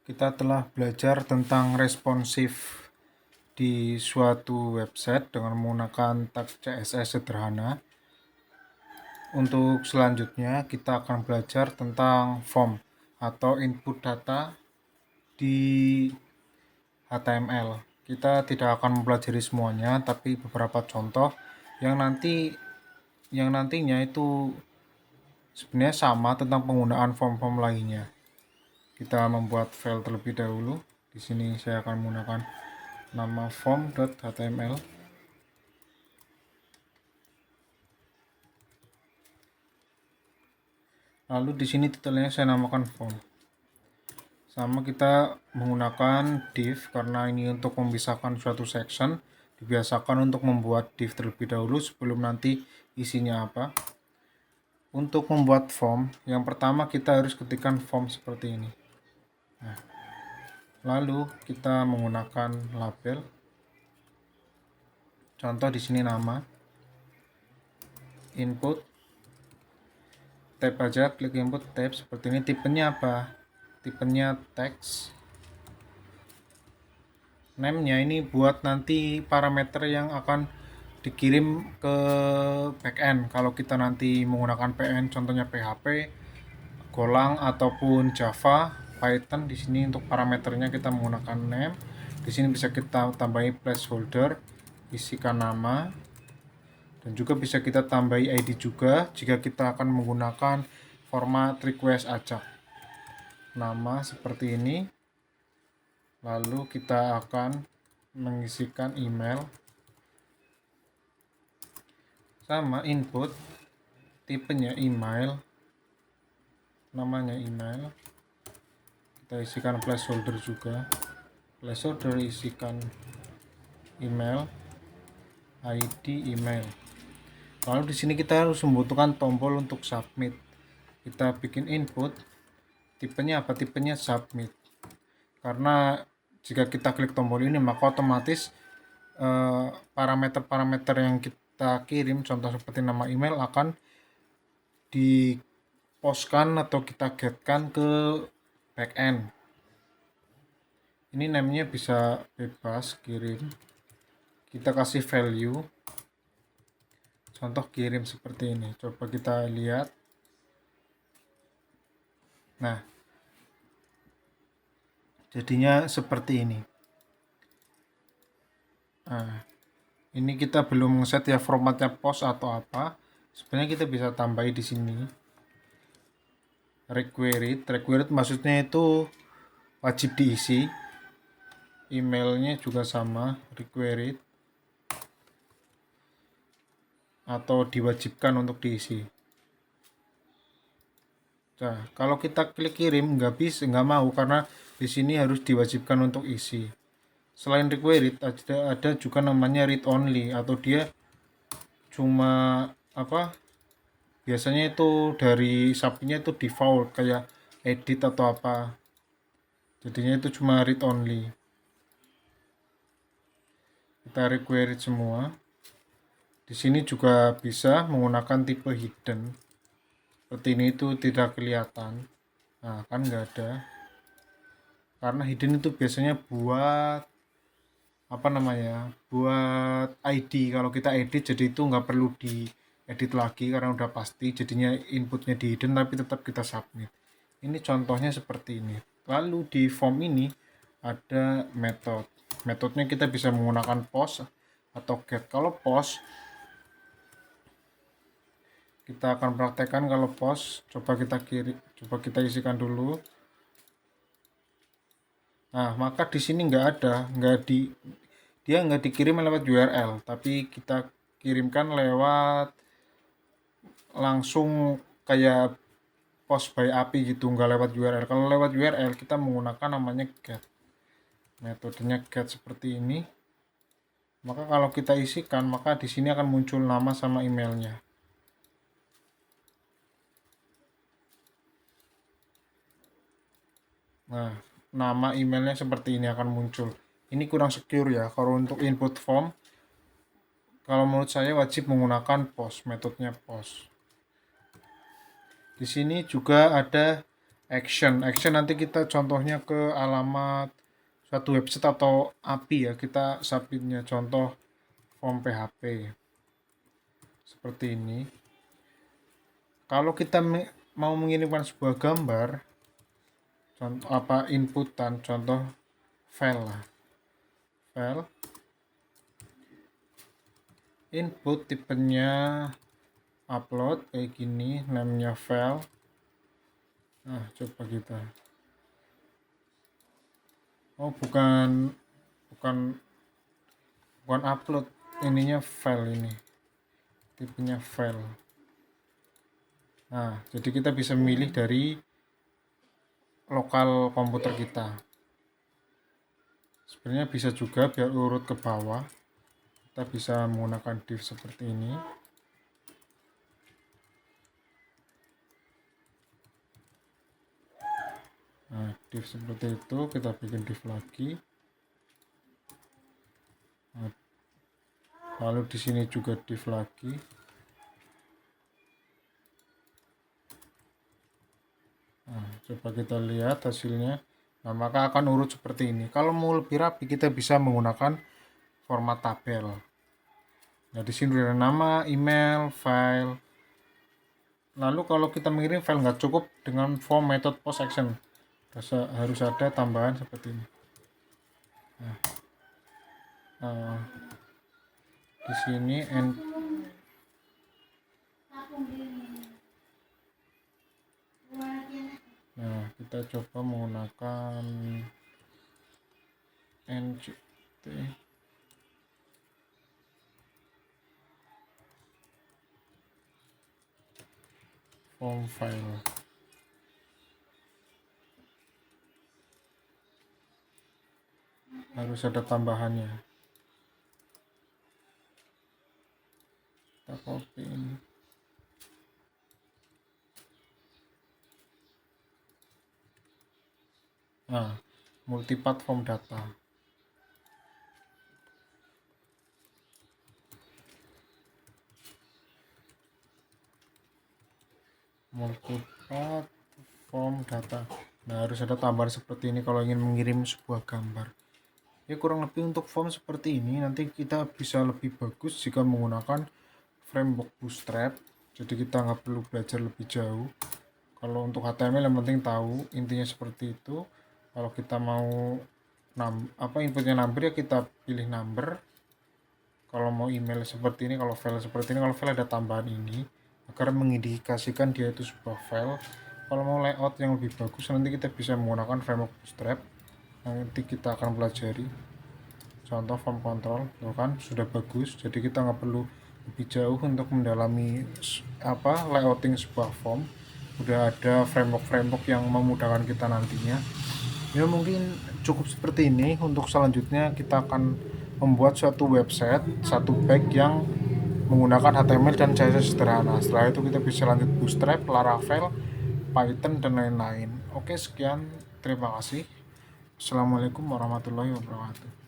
Kita telah belajar tentang responsif di suatu website dengan menggunakan tag CSS sederhana. Untuk selanjutnya kita akan belajar tentang form atau input data di HTML. Kita tidak akan mempelajari semuanya, tapi beberapa contoh yang nantinya itu sebenarnya sama tentang penggunaan form-form lainnya. Kita membuat file terlebih dahulu. Di sini saya akan menggunakan nama form.html. Lalu di sini titelnya saya namakan form. Sama kita menggunakan div karena ini untuk memisahkan suatu section. Dibiasakan untuk membuat div terlebih dahulu sebelum nanti isinya apa. Untuk membuat form, yang pertama kita harus ketikkan form seperti ini. Nah, lalu kita menggunakan label. Contoh di sini nama, input, tab aja, klik input tab seperti ini. Tipenya apa? Tipenya text. Name-nya ini buat nanti parameter yang akan dikirim ke backend. Kalau kita nanti menggunakan PN, contohnya PHP, Golang ataupun Java, Python, di sini untuk parameternya kita menggunakan name. Di sini bisa kita tambahi placeholder, isikan nama, dan juga bisa kita tambahi ID juga jika kita akan menggunakan format request ajak. Nama seperti ini. Lalu kita akan mengisikan email sama input, tipenya email, namanya email. Kita isikan placeholder juga. Placeholder isikan email, ID email. Lalu di sini kita harus membutuhkan tombol untuk submit. Kita bikin input, tipenya apa? Tipenya submit. Karena jika kita klik tombol ini maka otomatis parameter-parameter yang kita kirim, contoh seperti nama email, akan di-postkan atau kita getkan ke backend. Ini namanya bisa bebas kirim. Kita kasih value. Contoh kirim seperti ini. Coba kita lihat. Nah, jadinya seperti ini. Nah, ini kita belum set ya formatnya post atau apa. Sebenarnya kita bisa tambahi di sini. Required maksudnya itu wajib diisi. Emailnya juga sama, required atau diwajibkan untuk diisi. Nah, kalau kita klik kirim nggak mau karena di sini harus diwajibkan untuk isi. Selain required ada juga namanya read only atau dia cuma apa? Biasanya itu dari subnya itu default kayak edit atau apa. Jadinya itu cuma read only. Kita required semua. Di sini juga bisa menggunakan tipe hidden. Seperti ini itu tidak kelihatan. Nah, kan nggak ada. Karena hidden itu biasanya buat apa namanya? Buat ID. Kalau kita edit jadi itu nggak perlu di edit lagi karena udah pasti. Jadinya inputnya di hidden tapi tetap kita submit. Ini contohnya seperti ini. Lalu di form ini ada method. Metodenya kita bisa menggunakan post atau get. Kalau post kita akan praktekkan. Kalau post coba kita isikan dulu. Nah, maka di sini dia nggak dikirim lewat URL, tapi kita kirimkan lewat langsung kayak post by API gitu, nggak lewat URL. Kalau lewat URL kita menggunakan namanya get. Metodenya get seperti ini. Maka kalau kita isikan, maka di sini akan muncul nama sama emailnya. Nah, nama emailnya seperti ini akan muncul. Ini kurang secure ya. Kalau untuk input form, kalau menurut saya wajib menggunakan post, metodenya post. Di sini juga ada action nanti kita contohnya ke alamat suatu website atau API ya, kita submitnya contoh form PHP seperti ini. Kalau kita mau mengirimkan sebuah gambar, contoh apa inputan, contoh file lah, file input tipenya upload kayak gini, namanya file. Nah, coba kita, oh bukan upload, ininya file, ini tipenya file. Nah, jadi kita bisa memilih dari lokal komputer kita. Sebenarnya bisa juga biar urut ke bawah, kita bisa menggunakan div seperti ini. Nah, div seperti itu, kita bikin div lagi. Nah, lalu di sini juga div lagi. Nah, coba kita lihat hasilnya. Nah, maka akan urut seperti ini. Kalau mau lebih rapi, kita bisa menggunakan format tabel. Nah, di sini ada nama, email, file. Lalu kalau kita mengirim file nggak cukup dengan form method post action, harus ada tambahan seperti ini. Nah, di sini nah, kita coba menggunakan NGT form file. Harus ada tambahannya. Kita copy ini. Nah, multipath form data. Multipath form data. Nah, harus ada tambahan seperti ini kalau ingin mengirim sebuah gambar. Ya, kurang lebih untuk form seperti ini. Nanti kita bisa lebih bagus jika menggunakan framework Bootstrap. Jadi kita nggak perlu belajar lebih jauh. Kalau untuk HTML yang penting tahu intinya seperti itu. Kalau kita mau inputnya number, ya kita pilih number. Kalau mau email seperti ini, kalau file seperti ini, kalau file ada tambahan ini agar mengindikasikan dia itu sebuah file. Kalau mau layout yang lebih bagus, nanti kita bisa menggunakan framework Bootstrap. Nanti kita akan pelajari contoh form control, tuh kan sudah bagus. Jadi kita nggak perlu lebih jauh untuk mendalami layouting sebuah form. Udah ada framework yang memudahkan kita nantinya. Ya, mungkin cukup seperti ini. Untuk selanjutnya kita akan membuat suatu website, satu page yang menggunakan HTML dan CSS sederhana. Setelah itu kita bisa lanjut Bootstrap, Laravel, Python, dan lain-lain. Oke, sekian, terima kasih. Assalamualaikum warahmatullahi wabarakatuh.